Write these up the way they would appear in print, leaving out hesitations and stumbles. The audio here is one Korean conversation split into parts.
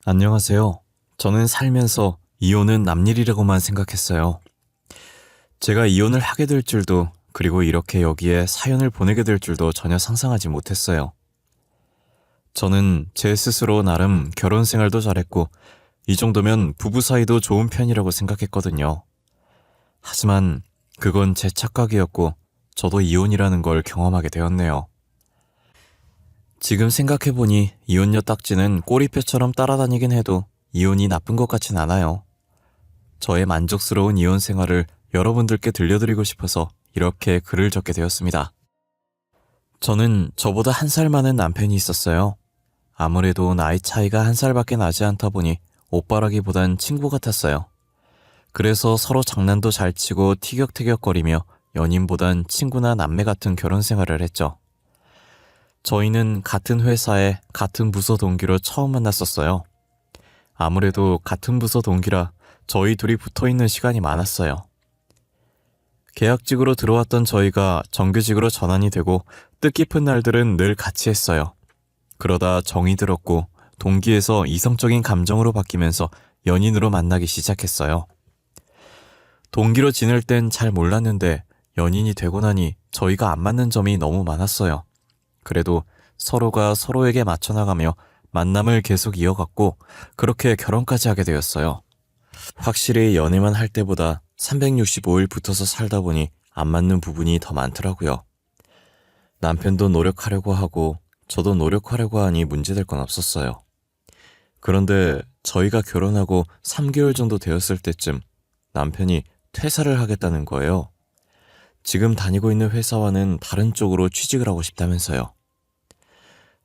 안녕하세요. 저는 살면서 이혼은 남일이라고만 생각했어요. 제가 이혼을 하게 될 줄도, 그리고 이렇게 여기에 사연을 보내게 될 줄도 전혀 상상하지 못했어요. 저는 제 스스로 나름 결혼 생활도 잘했고, 이 정도면 부부 사이도 좋은 편이라고 생각했거든요. 하지만 그건 제 착각이었고, 저도 이혼이라는 걸 경험하게 되었네요. 지금 생각해보니 이혼녀 딱지는 꼬리표처럼 따라다니긴 해도 이혼이 나쁜 것 같진 않아요. 저의 만족스러운 이혼 생활을 여러분들께 들려드리고 싶어서 이렇게 글을 적게 되었습니다. 저는 저보다 1살 많은 남편이 있었어요. 아무래도 나이 차이가 1살밖에 나지 않다 보니 오빠라기보단 친구 같았어요. 그래서 서로 장난도 잘 치고 티격태격거리며 연인보단 친구나 남매 같은 결혼 생활을 했죠. 저희는 같은 회사에 같은 부서 동기로 처음 만났었어요. 아무래도 같은 부서 동기라 저희 둘이 붙어있는 시간이 많았어요. 계약직으로 들어왔던 저희가 정규직으로 전환이 되고 뜻깊은 날들은 늘 같이 했어요. 그러다 정이 들었고 동기에서 이성적인 감정으로 바뀌면서 연인으로 만나기 시작했어요. 동기로 지낼 땐 잘 몰랐는데 연인이 되고 나니 저희가 안 맞는 점이 너무 많았어요. 그래도 서로가 서로에게 맞춰나가며 만남을 계속 이어갔고 그렇게 결혼까지 하게 되었어요. 확실히 연애만 할 때보다 365일 붙어서 살다 보니 안 맞는 부분이 더 많더라고요. 남편도 노력하려고 하고 저도 노력하려고 하니 문제될 건 없었어요. 그런데 저희가 결혼하고 3개월 정도 되었을 때쯤 남편이 퇴사를 하겠다는 거예요. 지금 다니고 있는 회사와는 다른 쪽으로 취직을 하고 싶다면서요.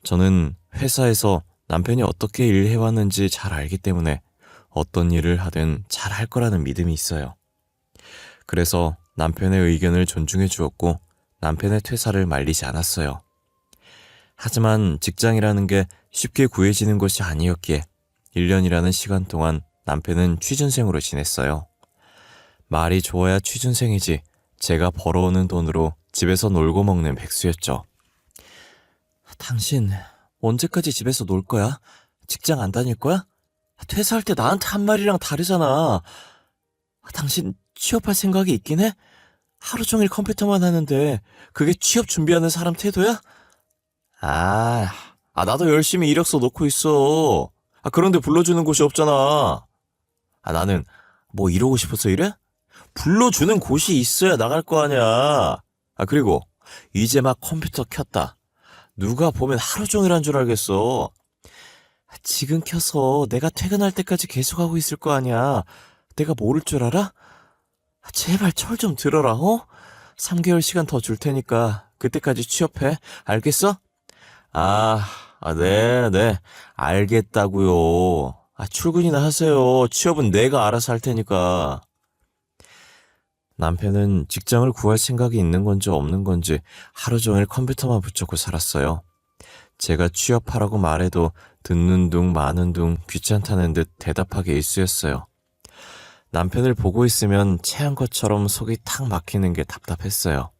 저는 회사에서 남편이 어떻게 일해왔는지 잘 알기 때문에 어떤 일을 하든 잘 할 거라는 믿음이 있어요. 그래서 남편의 의견을 존중해 주었고 남편의 퇴사를 말리지 않았어요. 하지만 직장이라는 게 쉽게 구해지는 것이 아니었기에 1년이라는 시간 동안 남편은 취준생으로 지냈어요. 말이 좋아야 취준생이지 제가 벌어오는 돈으로 집에서 놀고 먹는 백수였죠. 당신 언제까지 집에서 놀 거야? 직장 안 다닐 거야? 퇴사할 때 나한테 한 말이랑 다르잖아. 당신 취업할 생각이 있긴 해? 하루 종일 컴퓨터만 하는데 그게 취업 준비하는 사람 태도야? 나도 열심히 이력서 넣고 있어. 그런데 불러주는 곳이 없잖아. 나는 뭐 이러고 싶어서 이래? 불러주는 곳이 있어야 나갈 거 아니야. 그리고 이제 막 컴퓨터 켰다. 누가 보면 하루 종일 한 줄 알겠어. 지금 켜서 내가 퇴근할 때까지 계속하고 있을 거 아니야. 내가 모를 줄 알아? 제발 철 좀 들어라, 어? 3개월 시간 더 줄 테니까 그때까지 취업해. 알겠어? 네. 알겠다고요. 출근이나 하세요. 취업은 내가 알아서 할 테니까. 남편은 직장을 구할 생각이 있는 건지 없는 건지 하루 종일 컴퓨터만 붙잡고 살았어요. 제가 취업하라고 말해도 듣는 둥 마는 둥 귀찮다는 듯 대답하기 일쑤였어요. 남편을 보고 있으면 체한 것처럼 속이 탁 막히는 게 답답했어요.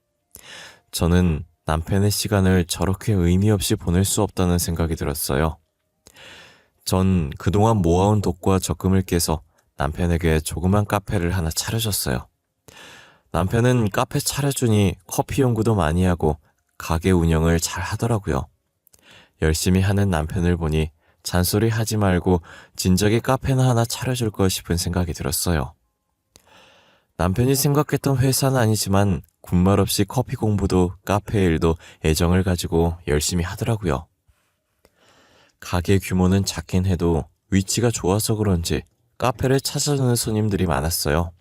저는 남편의 시간을 저렇게 의미 없이 보낼 수 없다는 생각이 들었어요. 전 그동안 모아온 돈과 적금을 깨서 남편에게 조그만 카페를 하나 차려줬어요. 남편은 카페 차려주니 커피 연구도 많이 하고 가게 운영을 잘 하더라고요. 열심히 하는 남편을 보니 잔소리 하지 말고 진작에 카페나 하나 차려줄까 싶은 생각이 들었어요. 남편이 생각했던 회사는 아니지만 군말 없이 커피 공부도 카페 일도 애정을 가지고 열심히 하더라고요. 가게 규모는 작긴 해도 위치가 좋아서 그런지 카페를 찾아주는 손님들이 많았어요.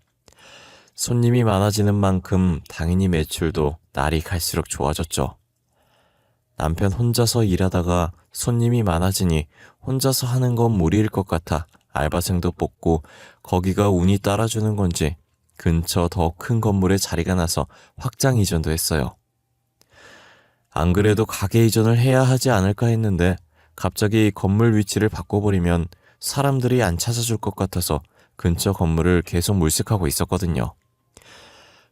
손님이 많아지는 만큼 당연히 매출도 날이 갈수록 좋아졌죠. 남편 혼자서 일하다가 손님이 많아지니 혼자서 하는 건 무리일 것 같아 알바생도 뽑고 거기가 운이 따라주는 건지 근처 더 큰 건물에 자리가 나서 확장 이전도 했어요. 안 그래도 가게 이전을 해야 하지 않을까 했는데 갑자기 건물 위치를 바꿔버리면 사람들이 안 찾아줄 것 같아서 근처 건물을 계속 물색하고 있었거든요.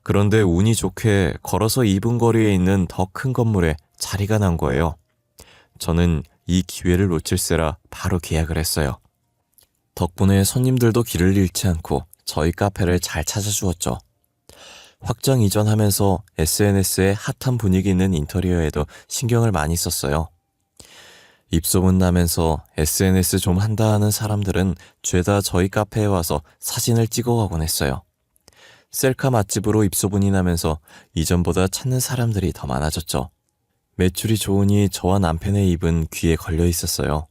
그런데 운이 좋게 걸어서 2분 거리에 있는 더 큰 건물에 자리가 난 거예요. 저는 이 기회를 놓칠세라 바로 계약을 했어요. 덕분에 손님들도 길을 잃지 않고 저희 카페를 잘 찾아주었죠. 확장 이전하면서 SNS에 핫한 분위기 있는 인테리어에도 신경을 많이 썼어요. 입소문 나면서 SNS 좀 한다 하는 사람들은 죄다 저희 카페에 와서 사진을 찍어가곤 했어요. 셀카 맛집으로 입소문이 나면서 이전보다 찾는 사람들이 더 많아졌죠. 매출이 좋으니 저와 남편의 입은 귀에 걸려 있었어요.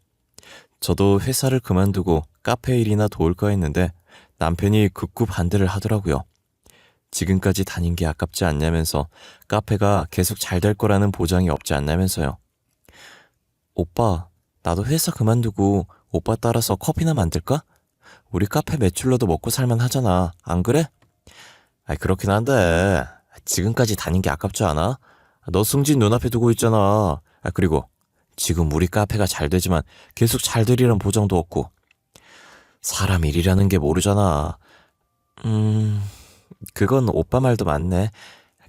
저도 회사를 그만두고 카페 일이나 도울까 했는데 남편이 극구 반대를 하더라고요. 지금까지 다닌 게 아깝지 않냐면서 카페가 계속 잘 될 거라는 보장이 없지 않냐면서요. 오빠, 나도 회사 그만두고 오빠 따라서 커피나 만들까? 우리 카페 매출로도 먹고 살만 하잖아. 안 그래? 그렇긴 한데 지금까지 다닌 게 아깝지 않아? 너 승진 눈앞에 두고 있잖아. 그리고 지금 우리 카페가 잘 되지만 계속 잘 되리란 보장도 없고. 사람 일이라는 게 모르잖아. 그건 오빠 말도 맞네.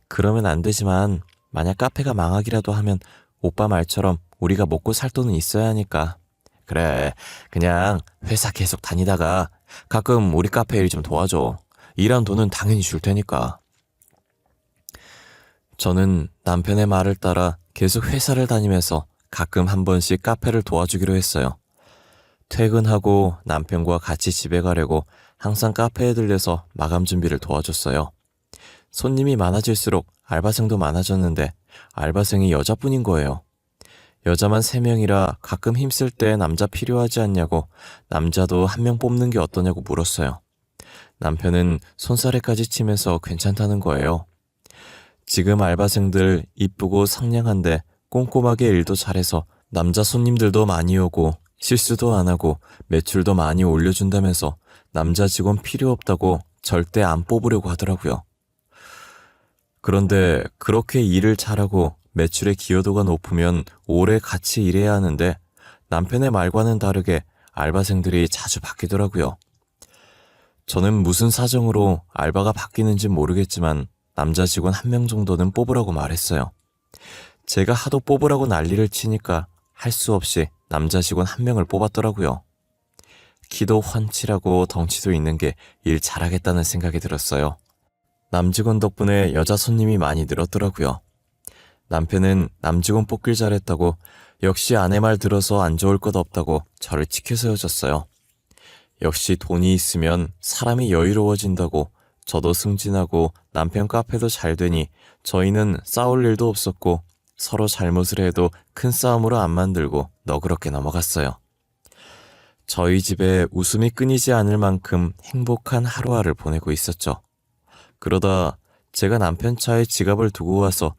그러면 안 되지만 만약 카페가 망하기라도 하면 오빠 말처럼 우리가 먹고 살 돈은 있어야 하니까. 그래, 그냥 회사 계속 다니다가 가끔 우리 카페 일 좀 도와줘. 일한 돈은 당연히 줄 테니까. 저는 남편의 말을 따라 계속 회사를 다니면서 가끔 한 번씩 카페를 도와주기로 했어요. 퇴근하고 남편과 같이 집에 가려고 항상 카페에 들려서 마감 준비를 도와줬어요. 손님이 많아질수록 알바생도 많아졌는데 알바생이 여자뿐인 거예요. 여자만 3명이라 가끔 힘쓸 때 남자 필요하지 않냐고 남자도 1명 뽑는 게 어떠냐고 물었어요. 남편은 손사래까지 치면서 괜찮다는 거예요. 지금 알바생들 이쁘고 상냥한데 꼼꼼하게 일도 잘해서 남자 손님들도 많이 오고 실수도 안 하고 매출도 많이 올려준다면서 남자 직원 필요 없다고 절대 안 뽑으려고 하더라고요. 그런데 그렇게 일을 잘하고 매출의 기여도가 높으면 오래 같이 일해야 하는데 남편의 말과는 다르게 알바생들이 자주 바뀌더라고요. 저는 무슨 사정으로 알바가 바뀌는지 모르겠지만 남자 직원 1명 정도는 뽑으라고 말했어요. 제가 하도 뽑으라고 난리를 치니까 할 수 없이 남자 직원 1명을 뽑았더라고요. 키도 훤칠하고 덩치도 있는 게 일 잘하겠다는 생각이 들었어요. 남직원 덕분에 여자 손님이 많이 늘었더라고요. 남편은 남직원 뽑길 잘했다고 역시 아내 말 들어서 안 좋을 것 없다고 저를 치켜 세워줬어요. 역시 돈이 있으면 사람이 여유로워진다고 저도 승진하고 남편 카페도 잘 되니 저희는 싸울 일도 없었고 서로 잘못을 해도 큰 싸움으로 안 만들고 너그럽게 넘어갔어요. 저희 집에 웃음이 끊이지 않을 만큼 행복한 하루하루를 보내고 있었죠. 그러다 제가 남편 차에 지갑을 두고 와서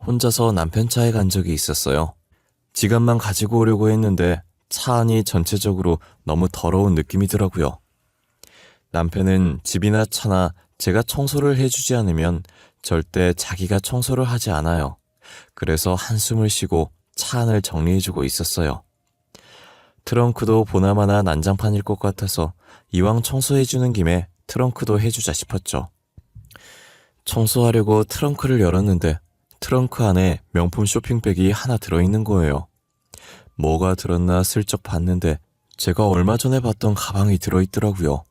혼자서 남편 차에 간 적이 있었어요. 지갑만 가지고 오려고 했는데 차 안이 전체적으로 너무 더러운 느낌이더라고요. 남편은 집이나 차나 제가 청소를 해주지 않으면 절대 자기가 청소를 하지 않아요. 그래서 한숨을 쉬고 차 안을 정리해주고 있었어요. 트렁크도 보나마나 난장판일 것 같아서 이왕 청소해주는 김에 트렁크도 해주자 싶었죠. 청소하려고 트렁크를 열었는데 트렁크 안에 명품 쇼핑백이 하나 들어있는 거예요. 뭐가 들었나 슬쩍 봤는데 제가 얼마 전에 봤던 가방이 들어있더라고요.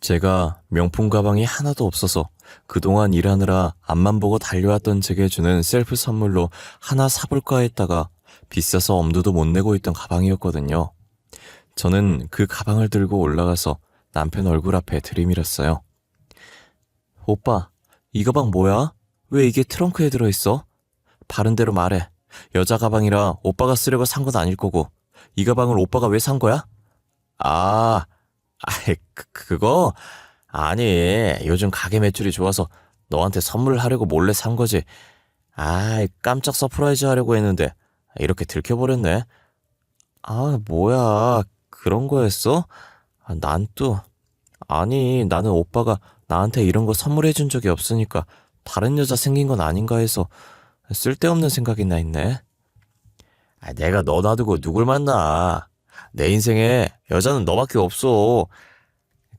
제가 명품 가방이 하나도 없어서 그동안 일하느라 앞만 보고 달려왔던 제게 주는 셀프 선물로 하나 사볼까 했다가 비싸서 엄두도 못 내고 있던 가방이었거든요. 저는 그 가방을 들고 올라가서 남편 얼굴 앞에 들이밀었어요. 오빠, 이 가방 뭐야? 왜 이게 트렁크에 들어있어? 바른 대로 말해. 여자 가방이라 오빠가 쓰려고 산 건 아닐 거고 이 가방을 오빠가 왜 산 거야? 그거? 아니, 요즘 가게 매출이 좋아서 너한테 선물을 하려고 몰래 산 거지. 깜짝 서프라이즈 하려고 했는데 이렇게 들켜버렸네. 뭐야, 그런 거였어? 나는 오빠가 나한테 이런 거 선물해준 적이 없으니까 다른 여자 생긴 건 아닌가 해서 쓸데없는 생각이나 했네. 내가 너 놔두고 누굴 만나. 내 인생에 여자는 너밖에 없어.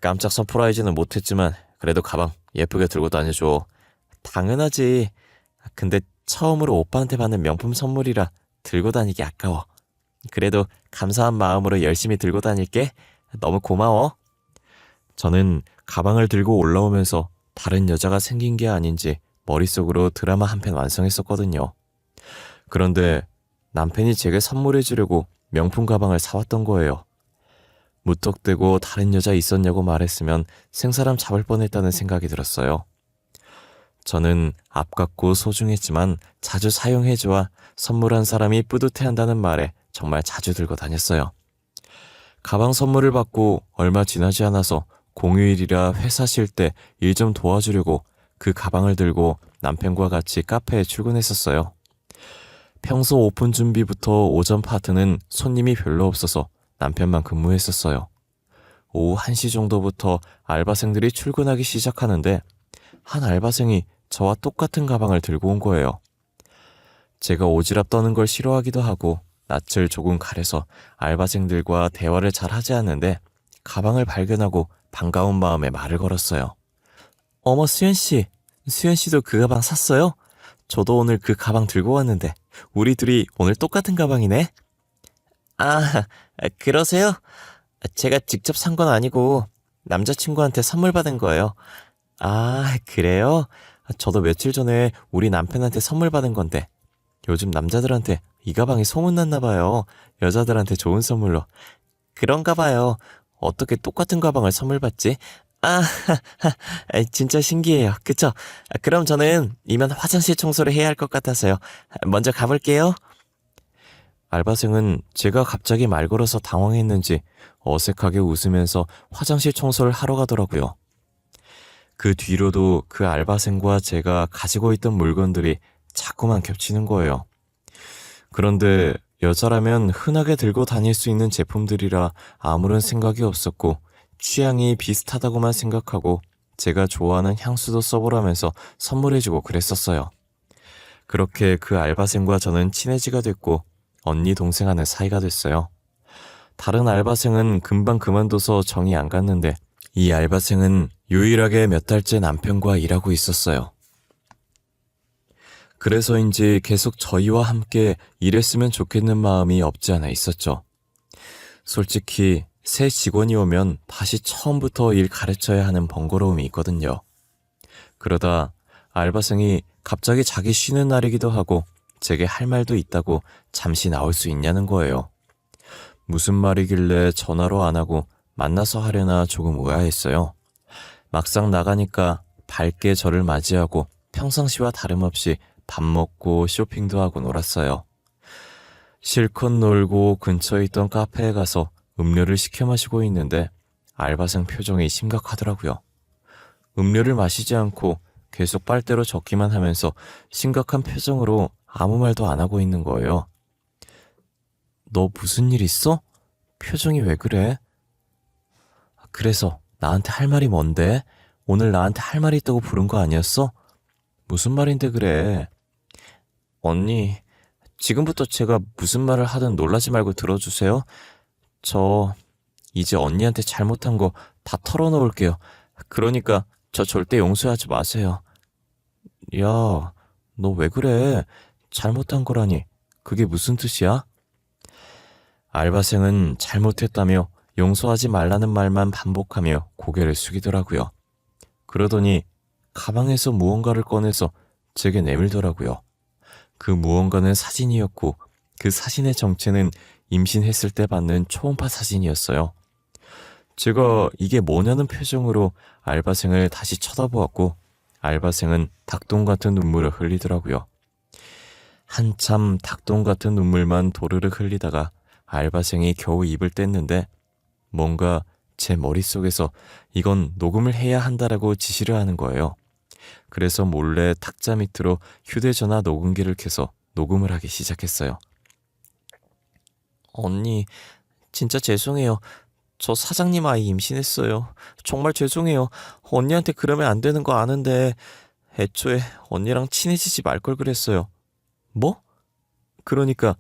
깜짝 서프라이즈는 못했지만 그래도 가방 예쁘게 들고 다녀줘. 당연하지. 근데 처음으로 오빠한테 받는 명품 선물이라 들고 다니기 아까워. 그래도 감사한 마음으로 열심히 들고 다닐게. 너무 고마워. 저는 가방을 들고 올라오면서 다른 여자가 생긴 게 아닌지 머릿속으로 드라마 한 편 완성했었거든요. 그런데 남편이 제게 선물해 주려고 명품 가방을 사왔던 거예요. 무턱대고 다른 여자 있었냐고 말했으면 생사람 잡을 뻔했다는 생각이 들었어요. 저는 아깝고 소중했지만 자주 사용해줘야 선물한 사람이 뿌듯해한다는 말에 정말 자주 들고 다녔어요. 가방 선물을 받고 얼마 지나지 않아서 공휴일이라 회사 쉴 때 일 좀 도와주려고 그 가방을 들고 남편과 같이 카페에 출근했었어요. 평소 오픈 준비부터 오전 파트는 손님이 별로 없어서 남편만 근무했었어요. 오후 1시 정도부터 알바생들이 출근하기 시작하는데 한 알바생이 저와 똑같은 가방을 들고 온 거예요. 제가 오지랖 떠는 걸 싫어하기도 하고 낯을 조금 가려서 알바생들과 대화를 잘 하지 않는데 가방을 발견하고 반가운 마음에 말을 걸었어요. 어머, 수연씨. 수연씨도 그 가방 샀어요? 저도 오늘 그 가방 들고 왔는데 우리 둘이 오늘 똑같은 가방이네? 아, 그러세요? 제가 직접 산 건 아니고 남자친구한테 선물 받은 거예요. 아, 그래요? 저도 며칠 전에 우리 남편한테 선물 받은 건데 요즘 남자들한테 이 가방이 소문났나 봐요. 여자들한테 좋은 선물로. 그런가 봐요. 어떻게 똑같은 가방을 선물 받지? 아, 진짜 신기해요. 그쵸? 그럼 저는 이만 화장실 청소를 해야 할 것 같아서요. 먼저 가볼게요. 알바생은 제가 갑자기 말 걸어서 당황했는지 어색하게 웃으면서 화장실 청소를 하러 가더라고요. 그 뒤로도 그 알바생과 제가 가지고 있던 물건들이 자꾸만 겹치는 거예요. 그런데 여자라면 흔하게 들고 다닐 수 있는 제품들이라 아무런 생각이 없었고 취향이 비슷하다고만 생각하고 제가 좋아하는 향수도 써보라면서 선물해주고 그랬었어요. 그렇게 그 알바생과 저는 친해지가 됐고 언니 동생 하는 사이가 됐어요. 다른 알바생은 금방 그만둬서 정이 안 갔는데 이 알바생은 유일하게 몇 달째 남편과 일하고 있었어요. 그래서인지 계속 저희와 함께 일했으면 좋겠는 마음이 없지 않아 있었죠. 솔직히 새 직원이 오면 다시 처음부터 일 가르쳐야 하는 번거로움이 있거든요. 그러다 알바생이 갑자기 자기 쉬는 날이기도 하고 제게 할 말도 있다고 잠시 나올 수 있냐는 거예요. 무슨 말이길래 전화로 안 하고 만나서 하려나 조금 의아했어요. 막상 나가니까 밝게 저를 맞이하고 평상시와 다름없이 밥 먹고 쇼핑도 하고 놀았어요. 실컷 놀고 근처에 있던 카페에 가서 음료를 시켜 마시고 있는데 알바생 표정이 심각하더라고요. 음료를 마시지 않고 계속 빨대로 적기만 하면서 심각한 표정으로 아무 말도 안 하고 있는 거예요. 너 무슨 일 있어? 표정이 왜 그래? 그래서 나한테 할 말이 뭔데? 오늘 나한테 할 말이 있다고 부른 거 아니었어? 무슨 말인데 그래? 언니, 지금부터 제가 무슨 말을 하든 놀라지 말고 들어주세요. 저 이제 언니한테 잘못한 거 다 털어놓을게요. 그러니까 저 절대 용서하지 마세요. 야, 너 왜 그래? 잘못한 거라니. 그게 무슨 뜻이야? 알바생은 잘못했다며 용서하지 말라는 말만 반복하며 고개를 숙이더라고요. 그러더니 가방에서 무언가를 꺼내서 제게 내밀더라고요. 그 무언가는 사진이었고 그 사진의 정체는 임신했을 때 받는 초음파 사진이었어요. 제가 이게 뭐냐는 표정으로 알바생을 다시 쳐다보았고 알바생은 닭똥 같은 눈물을 흘리더라고요. 한참 닭똥 같은 눈물만 도르르 흘리다가 알바생이 겨우 입을 뗐는데 뭔가 제 머릿속에서 이건 녹음을 해야 한다라고 지시를 하는 거예요. 그래서 몰래 탁자 밑으로 휴대전화 녹음기를 켜서 녹음을 하기 시작했어요. 언니, 진짜 죄송해요. 저 사장님 아이 임신했어요. 정말 죄송해요. 언니한테 그러면 안 되는 거 아는데 애초에 언니랑 친해지지 말 걸 그랬어요. 뭐? 그러니까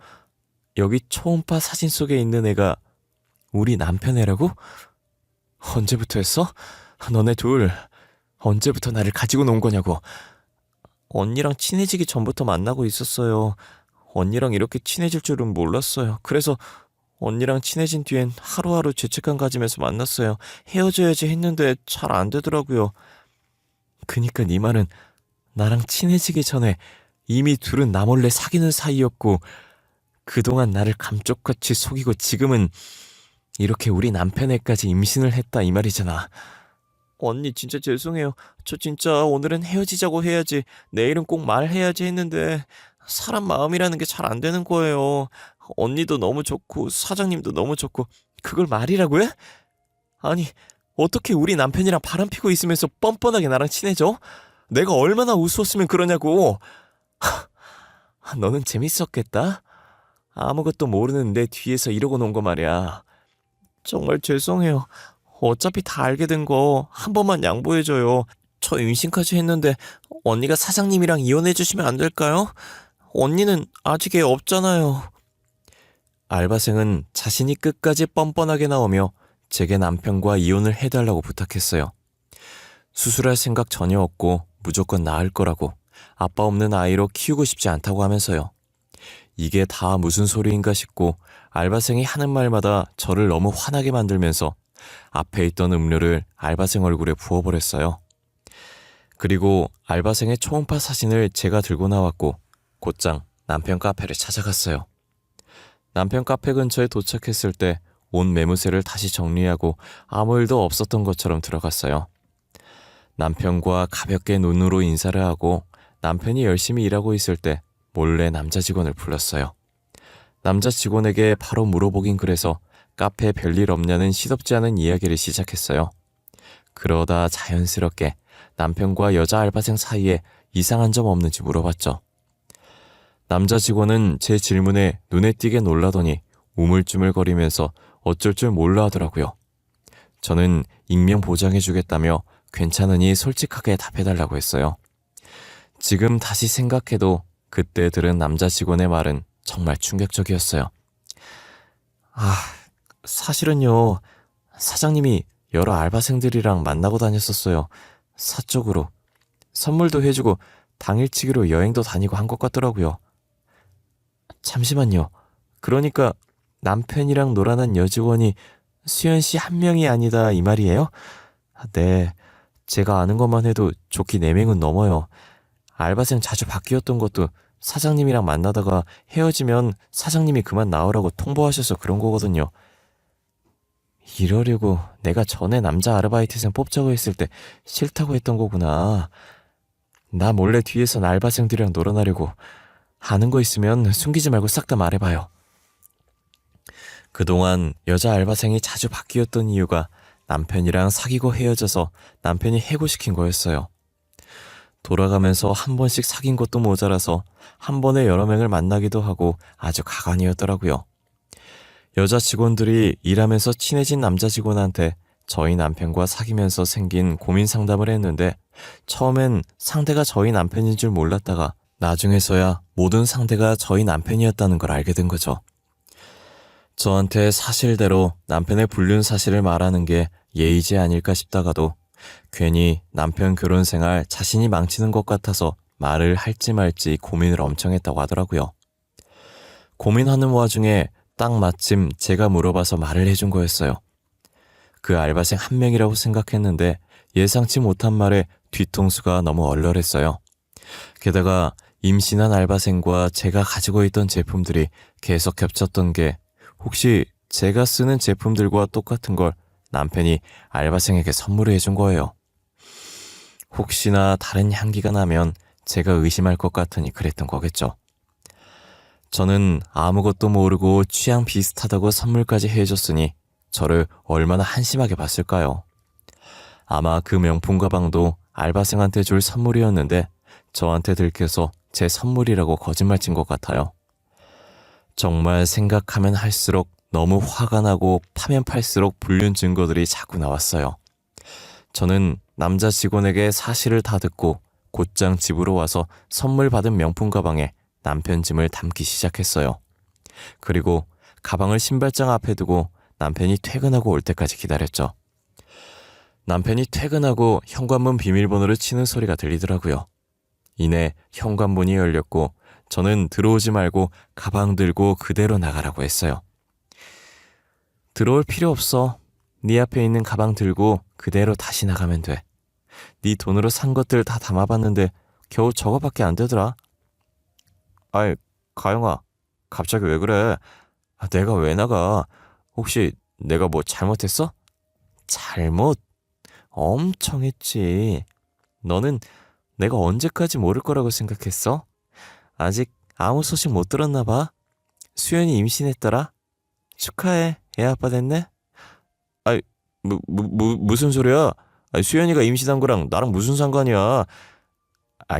여기 초음파 사진 속에 있는 애가 우리 남편 애라고? 언제부터 했어? 너네 둘 언제부터 나를 가지고 논 거냐고. 언니랑 친해지기 전부터 만나고 있었어요. 언니랑 이렇게 친해질 줄은 몰랐어요. 그래서 언니랑 친해진 뒤엔 하루하루 죄책감 가지면서 만났어요. 헤어져야지 했는데 잘 안 되더라고요. 그니까 네 말은 나랑 친해지기 전에 이미 둘은 나 몰래 사귀는 사이였고 그동안 나를 감쪽같이 속이고 지금은 이렇게 우리 남편애까지 임신을 했다 이 말이잖아. 언니 진짜 죄송해요. 저 진짜 오늘은 헤어지자고 해야지, 내일은 꼭 말해야지 했는데 사람 마음이라는 게 잘 안 되는 거예요. 언니도 너무 좋고 사장님도 너무 좋고 그걸 말이라고 해? 아니 어떻게 우리 남편이랑 바람 피고 있으면서 뻔뻔하게 나랑 친해져? 내가 얼마나 우스웠으면 그러냐고. 너는 재밌었겠다? 아무것도 모르는 내 뒤에서 이러고 논 거 말이야. 정말 죄송해요. 어차피 다 알게 된 거 한 번만 양보해줘요. 저 임신까지 했는데 언니가 사장님이랑 이혼해주시면 안 될까요? 언니는 아직 애 없잖아요. 알바생은 자신이 끝까지 뻔뻔하게 나오며 제게 남편과 이혼을 해달라고 부탁했어요. 수술할 생각 전혀 없고 무조건 낳을 거라고, 아빠 없는 아이로 키우고 싶지 않다고 하면서요. 이게 다 무슨 소리인가 싶고 알바생이 하는 말마다 저를 너무 화나게 만들면서 앞에 있던 음료를 알바생 얼굴에 부어버렸어요. 그리고 알바생의 초음파 사진을 제가 들고 나왔고 곧장 남편 카페를 찾아갔어요. 남편 카페 근처에 도착했을 때 온 매무새를 다시 정리하고 아무 일도 없었던 것처럼 들어갔어요. 남편과 가볍게 눈으로 인사를 하고 남편이 열심히 일하고 있을 때 몰래 남자 직원을 불렀어요. 남자 직원에게 바로 물어보긴 그래서 카페에 별일 없냐는 시덥지 않은 이야기를 시작했어요. 그러다 자연스럽게 남편과 여자 알바생 사이에 이상한 점 없는지 물어봤죠. 남자 직원은 제 질문에 눈에 띄게 놀라더니 우물쭈물거리면서 어쩔 줄 몰라 하더라고요. 저는 익명 보장해주겠다며 괜찮으니 솔직하게 답해달라고 했어요. 지금 다시 생각해도 그때 들은 남자 직원의 말은 정말 충격적이었어요. 사실은요, 사장님이 여러 알바생들이랑 만나고 다녔었어요. 사적으로. 선물도 해주고 당일치기로 여행도 다니고 한 것 같더라고요. 잠시만요. 그러니까 남편이랑 놀아난 여직원이 수연 씨 한 명이 아니다 이 말이에요? 네, 제가 아는 것만 해도 좋기 4명은 넘어요. 알바생 자주 바뀌었던 것도 사장님이랑 만나다가 헤어지면 사장님이 그만 나오라고 통보하셔서 그런 거거든요. 이러려고 내가 전에 남자 아르바이트생 뽑자고 했을 때 싫다고 했던 거구나. 나 몰래 뒤에선 알바생들이랑 놀아나려고. 아는 거 있으면 숨기지 말고 싹 다 말해봐요. 그동안 여자 알바생이 자주 바뀌었던 이유가 남편이랑 사귀고 헤어져서 남편이 해고시킨 거였어요. 돌아가면서 한 번씩 사귄 것도 모자라서 한 번에 여러 명을 만나기도 하고 아주 가관이었더라고요. 여자 직원들이 일하면서 친해진 남자 직원한테 저희 남편과 사귀면서 생긴 고민 상담을 했는데 처음엔 상대가 저희 남편인 줄 몰랐다가 나중에서야 모든 상대가 저희 남편이었다는 걸 알게 된 거죠. 저한테 사실대로 남편의 불륜 사실을 말하는 게 예의지 아닐까 싶다가도 괜히 남편 결혼 생활 자신이 망치는 것 같아서 말을 할지 말지 고민을 엄청 했다고 하더라고요. 고민하는 와중에 딱 마침 제가 물어봐서 말을 해준 거였어요. 그 알바생 한 명이라고 생각했는데 예상치 못한 말에 뒤통수가 너무 얼얼했어요. 게다가 임신한 알바생과 제가 가지고 있던 제품들이 계속 겹쳤던 게 혹시 제가 쓰는 제품들과 똑같은 걸 남편이 알바생에게 선물을 해준 거예요. 혹시나 다른 향기가 나면 제가 의심할 것 같으니 그랬던 거겠죠. 저는 아무것도 모르고 취향 비슷하다고 선물까지 해줬으니 저를 얼마나 한심하게 봤을까요? 아마 그 명품 가방도 알바생한테 줄 선물이었는데 저한테 들켜서 제 선물이라고 거짓말 친 것 같아요. 정말 생각하면 할수록 너무 화가 나고 파면 팔수록 불륜 증거들이 자꾸 나왔어요. 저는 남자 직원에게 사실을 다 듣고 곧장 집으로 와서 선물 받은 명품 가방에 남편 짐을 담기 시작했어요. 그리고 가방을 신발장 앞에 두고 남편이 퇴근하고 올 때까지 기다렸죠. 남편이 퇴근하고 현관문 비밀번호를 치는 소리가 들리더라고요. 이내 현관문이 열렸고 저는 들어오지 말고 가방 들고 그대로 나가라고 했어요. 들어올 필요 없어. 네 앞에 있는 가방 들고 그대로 다시 나가면 돼. 네 돈으로 산 것들 다 담아봤는데 겨우 저거밖에 안 되더라. 아이, 가영아, 갑자기 왜 그래? 내가 왜 나가? 혹시 내가 뭐 잘못했어? 잘못? 엄청 했지. 너는 내가 언제까지 모를 거라고 생각했어? 아직 아무 소식 못 들었나 봐. 수연이 임신했더라. 축하해. 애 아빠 됐네. 아이, 무슨 소리야? 수연이가 임신한 거랑 나랑 무슨 상관이야?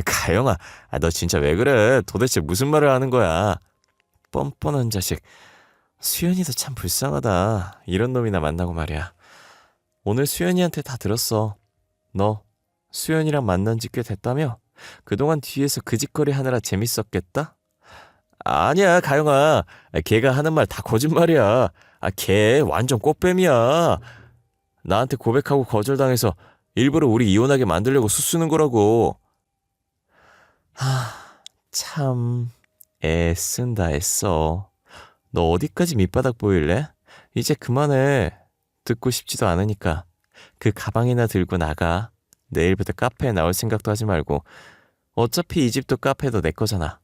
가영아, 너 진짜 왜 그래? 도대체 무슨 말을 하는 거야? 뻔뻔한 자식. 수연이도 참 불쌍하다. 이런 놈이나 만나고 말이야. 오늘 수연이한테 다 들었어. 너 수연이랑 만난 지 꽤 됐다며? 그동안 뒤에서 그 짓거리 하느라 재밌었겠다? 아니야, 가영아. 걔가 하는 말 다 거짓말이야. 걔 완전 꽃뱀이야. 나한테 고백하고 거절당해서 일부러 우리 이혼하게 만들려고 수쓰는 거라고. 참 애쓴다 애써. 너 어디까지 밑바닥 보일래? 이제 그만해. 듣고 싶지도 않으니까. 그 가방이나 들고 나가. 내일부터 카페에 나올 생각도 하지 말고. 어차피 이 집도 카페도 내 거잖아.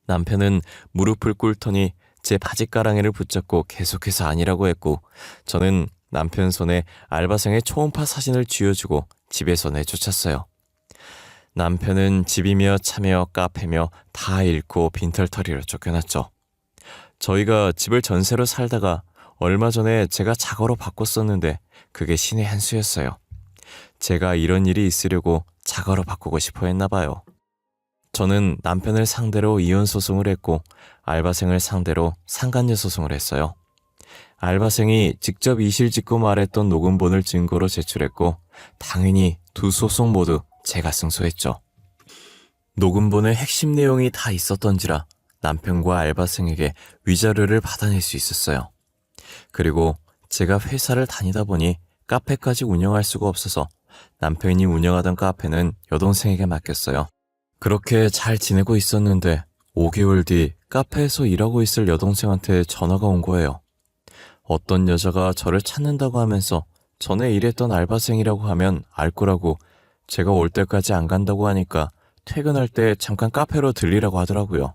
남편은 무릎을 꿇더니 제 바지가랑이를 붙잡고 계속해서 아니라고 했고, 저는 남편 손에 알바생의 초음파 사진을 쥐어주고 집에서 내쫓았어요. 남편은 집이며 차며 카페며 다 잃고 빈털터리로 쫓겨났죠. 저희가 집을 전세로 살다가 얼마 전에 제가 자거로 바꿨었는데 그게 신의 한 수였어요. 제가 이런 일이 있으려고 자거로 바꾸고 싶어 했나 봐요. 저는 남편을 상대로 이혼 소송을 했고 알바생을 상대로 상간녀 소송을 했어요. 알바생이 직접 이실직고 말했던 녹음본을 증거로 제출했고 당연히 두 소송 모두 제가 승소했죠. 녹음본의 핵심 내용이 다 있었던지라 남편과 알바생에게 위자료를 받아낼 수 있었어요. 그리고 제가 회사를 다니다 보니 카페까지 운영할 수가 없어서 남편이 운영하던 카페는 여동생에게 맡겼어요. 그렇게 잘 지내고 있었는데 5개월 뒤 카페에서 일하고 있을 여동생한테 전화가 온 거예요. 어떤 여자가 저를 찾는다고 하면서 전에 일했던 알바생이라고 하면 알 거라고 제가 올 때까지 안 간다고 하니까 퇴근할 때 잠깐 카페로 들리라고 하더라고요.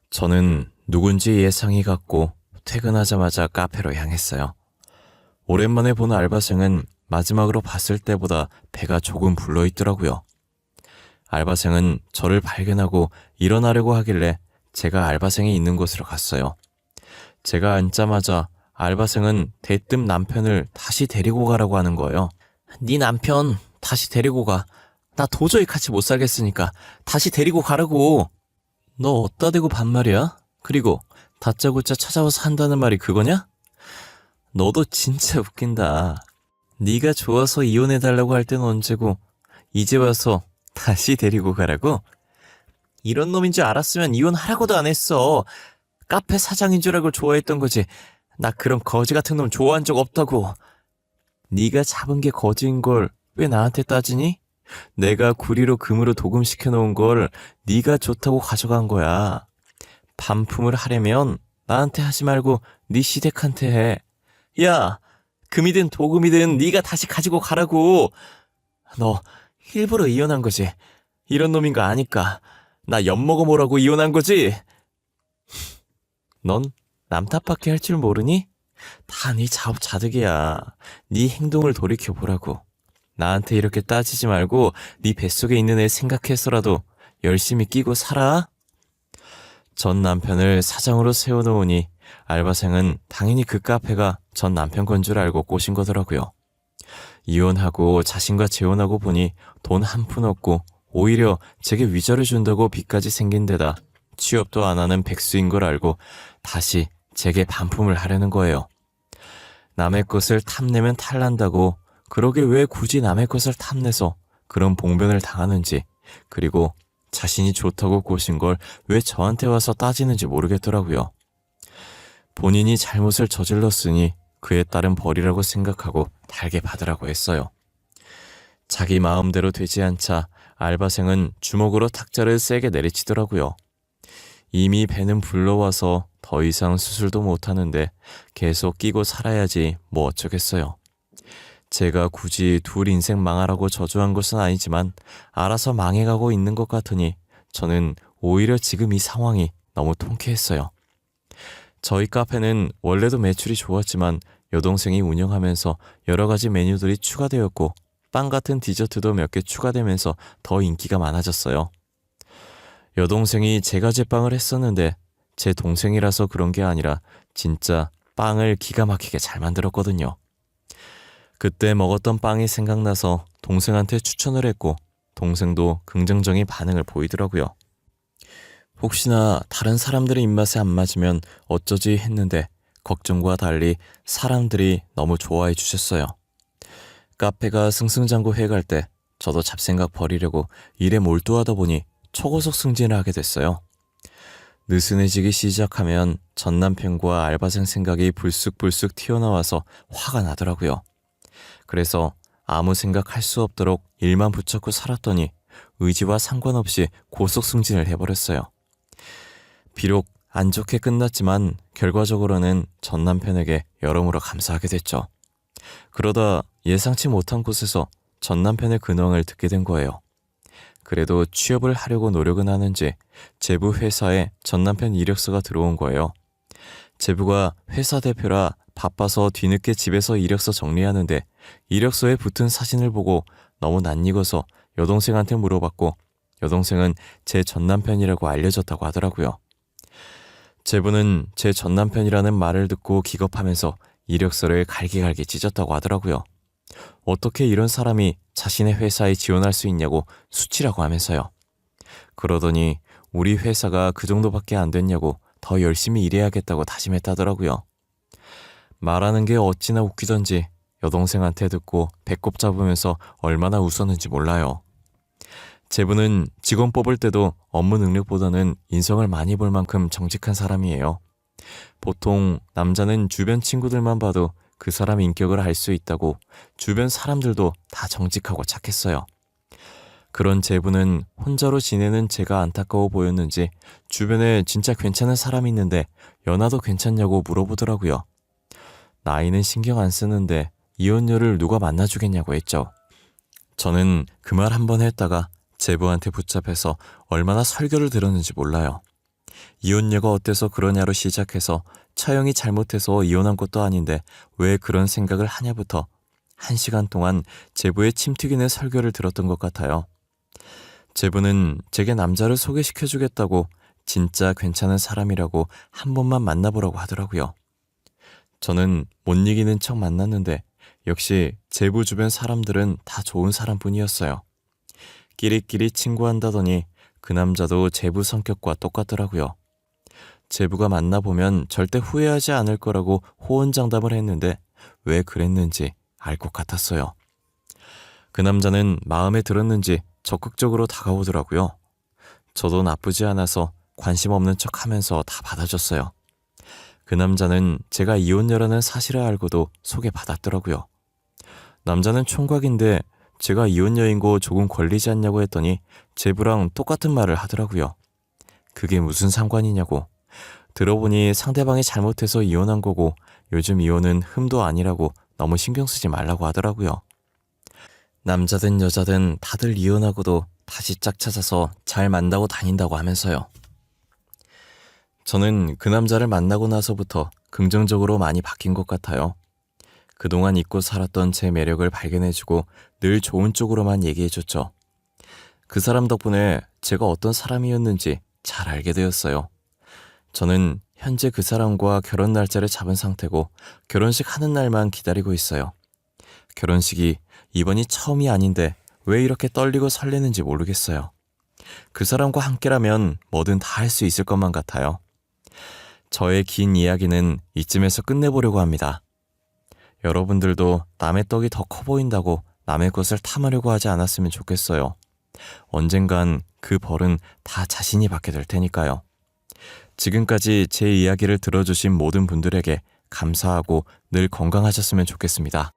저는 누군지 예상이 갔고 퇴근하자마자 카페로 향했어요. 오랜만에 본 알바생은 마지막으로 봤을 때보다 배가 조금 불러있더라고요. 알바생은 저를 발견하고 일어나려고 하길래 제가 알바생이 있는 곳으로 갔어요. 제가 앉자마자 알바생은 대뜸 남편을 다시 데리고 가라고 하는 거예요. 네 남편 다시 데리고 가. 나 도저히 같이 못 살겠으니까 다시 데리고 가라고. 너 어디다 대고 반말이야? 그리고 다짜고짜 찾아와서 한다는 말이 그거냐? 너도 진짜 웃긴다. 네가 좋아서 이혼해달라고 할 땐 언제고 이제 와서 다시 데리고 가라고? 이런 놈인 줄 알았으면 이혼하라고도 안 했어. 카페 사장인 줄 알고 좋아했던 거지. 나 그런 거지 같은 놈 좋아한 적 없다고. 네가 잡은 게 거지인 걸 왜 나한테 따지니? 내가 구리로 금으로 도금시켜 놓은 걸 네가 좋다고 가져간 거야. 반품을 하려면 나한테 하지 말고 네 시댁한테 해. 야, 금이든 도금이든 네가 다시 가지고 가라고. 너 일부러 이혼한 거지. 이런 놈인 거 아니까. 나 엿먹어보라고 이혼한 거지. 넌 남 탓밖에 할 줄 모르니? 다 네 자업자득이야. 네 행동을 돌이켜보라고. 나한테 이렇게 따지지 말고 네 뱃속에 있는 애 생각해서라도 열심히 끼고 살아. 전 남편을 사장으로 세워놓으니 알바생은 당연히 그 카페가 전 남편 건 줄 알고 꼬신 거더라고요. 이혼하고 자신과 재혼하고 보니 돈 한 푼 없고 오히려 제게 위자료 준다고 빚까지 생긴 데다 취업도 안 하는 백수인 걸 알고 다시 제게 반품을 하려는 거예요. 남의 것을 탐내면 탈난다고 그러게 왜 굳이 남의 것을 탐내서 그런 봉변을 당하는지, 그리고 자신이 좋다고 꼬신 걸 왜 저한테 와서 따지는지 모르겠더라고요. 본인이 잘못을 저질렀으니 그에 따른 벌이라고 생각하고 달게 받으라고 했어요. 자기 마음대로 되지 않자 알바생은 주먹으로 탁자를 세게 내리치더라고요. 이미 배는 불러와서 더 이상 수술도 못하는데 계속 끼고 살아야지 뭐 어쩌겠어요. 제가 굳이 둘 인생 망하라고 저주한 것은 아니지만 알아서 망해가고 있는 것 같으니 저는 오히려 지금 이 상황이 너무 통쾌했어요. 저희 카페는 원래도 매출이 좋았지만 여동생이 운영하면서 여러 가지 메뉴들이 추가되었고 빵 같은 디저트도 몇 개 추가되면서 더 인기가 많아졌어요. 여동생이 제과 제빵을 했었는데 제 동생이라서 그런 게 아니라 진짜 빵을 기가 막히게 잘 만들었거든요. 그때 먹었던 빵이 생각나서 동생한테 추천을 했고 동생도 긍정적인 반응을 보이더라고요. 혹시나 다른 사람들의 입맛에 안 맞으면 어쩌지 했는데 걱정과 달리 사람들이 너무 좋아해 주셨어요. 카페가 승승장구해 갈 때 저도 잡생각 버리려고 일에 몰두하다 보니 초고속 승진을 하게 됐어요. 느슨해지기 시작하면 전 남편과 알바생 생각이 불쑥불쑥 튀어나와서 화가 나더라고요. 그래서 아무 생각할 수 없도록 일만 붙잡고 살았더니 의지와 상관없이 고속 승진을 해버렸어요. 비록 안 좋게 끝났지만 결과적으로는 전 남편에게 여러모로 감사하게 됐죠. 그러다 예상치 못한 곳에서 전 남편의 근황을 듣게 된 거예요. 그래도 취업을 하려고 노력은 하는지 제부 회사에 전 남편 이력서가 들어온 거예요. 제부가 회사 대표라 바빠서 뒤늦게 집에서 이력서 정리하는데 이력서에 붙은 사진을 보고 너무 낯익어서 여동생한테 물어봤고 여동생은 제 전 남편이라고 알려줬다고 하더라고요. 제부는 제 전 남편이라는 말을 듣고 기겁하면서 이력서를 갈기갈기 찢었다고 하더라고요. 어떻게 이런 사람이 자신의 회사에 지원할 수 있냐고 수치라고 하면서요. 그러더니 우리 회사가 그 정도밖에 안 됐냐고 더 열심히 일해야겠다고 다짐했다더라고요. 말하는 게 어찌나 웃기던지 여동생한테 듣고 배꼽 잡으면서 얼마나 웃었는지 몰라요. 제부는 직원 뽑을 때도 업무 능력보다는 인성을 많이 볼 만큼 정직한 사람이에요. 보통 남자는 주변 친구들만 봐도 그 사람 인격을 알 수 있다고 주변 사람들도 다 정직하고 착했어요. 그런 제부는 혼자로 지내는 제가 안타까워 보였는지 주변에 진짜 괜찮은 사람이 있는데 연하도 괜찮냐고 물어보더라고요. 나이는 신경 안 쓰는데 이혼녀를 누가 만나주겠냐고 했죠. 저는 그 말 한 번 했다가 제부한테 붙잡혀서 얼마나 설교를 들었는지 몰라요. 이혼녀가 어때서 그러냐로 시작해서 처형이 잘못해서 이혼한 것도 아닌데 왜 그런 생각을 하냐부터 1시간 동안 제부의 침 튀기는 설교를 들었던 것 같아요. 제부는 제게 남자를 소개시켜주겠다고 진짜 괜찮은 사람이라고 한 번만 만나보라고 하더라고요. 저는 못 이기는 척 만났는데 역시 제부 주변 사람들은 다 좋은 사람뿐이었어요. 끼리끼리 친구한다더니 그 남자도 제부 성격과 똑같더라고요. 제부가 만나보면 절대 후회하지 않을 거라고 호언장담을 했는데 왜 그랬는지 알 것 같았어요. 그 남자는 마음에 들었는지 적극적으로 다가오더라고요. 저도 나쁘지 않아서 관심 없는 척 하면서 다 받아줬어요. 그 남자는 제가 이혼녀라는 사실을 알고도 소개받았더라고요. 남자는 총각인데 제가 이혼녀인 거 조금 걸리지 않냐고 했더니 제부랑 똑같은 말을 하더라고요. 그게 무슨 상관이냐고. 들어보니 상대방이 잘못해서 이혼한 거고 요즘 이혼은 흠도 아니라고 너무 신경 쓰지 말라고 하더라고요. 남자든 여자든 다들 이혼하고도 다시 짝 찾아서 잘 만나고 다닌다고 하면서요. 저는 그 남자를 만나고 나서부터 긍정적으로 많이 바뀐 것 같아요. 그동안 잊고 살았던 제 매력을 발견해주고 늘 좋은 쪽으로만 얘기해줬죠. 그 사람 덕분에 제가 어떤 사람이었는지 잘 알게 되었어요. 저는 현재 그 사람과 결혼 날짜를 잡은 상태고 결혼식 하는 날만 기다리고 있어요. 결혼식이 이번이 처음이 아닌데 왜 이렇게 떨리고 설레는지 모르겠어요. 그 사람과 함께라면 뭐든 다 할 수 있을 것만 같아요. 저의 긴 이야기는 이쯤에서 끝내보려고 합니다. 여러분들도 남의 떡이 더 커 보인다고 남의 것을 탐하려고 하지 않았으면 좋겠어요. 언젠간 그 벌은 다 자신이 받게 될 테니까요. 지금까지 제 이야기를 들어주신 모든 분들에게 감사하고 늘 건강하셨으면 좋겠습니다.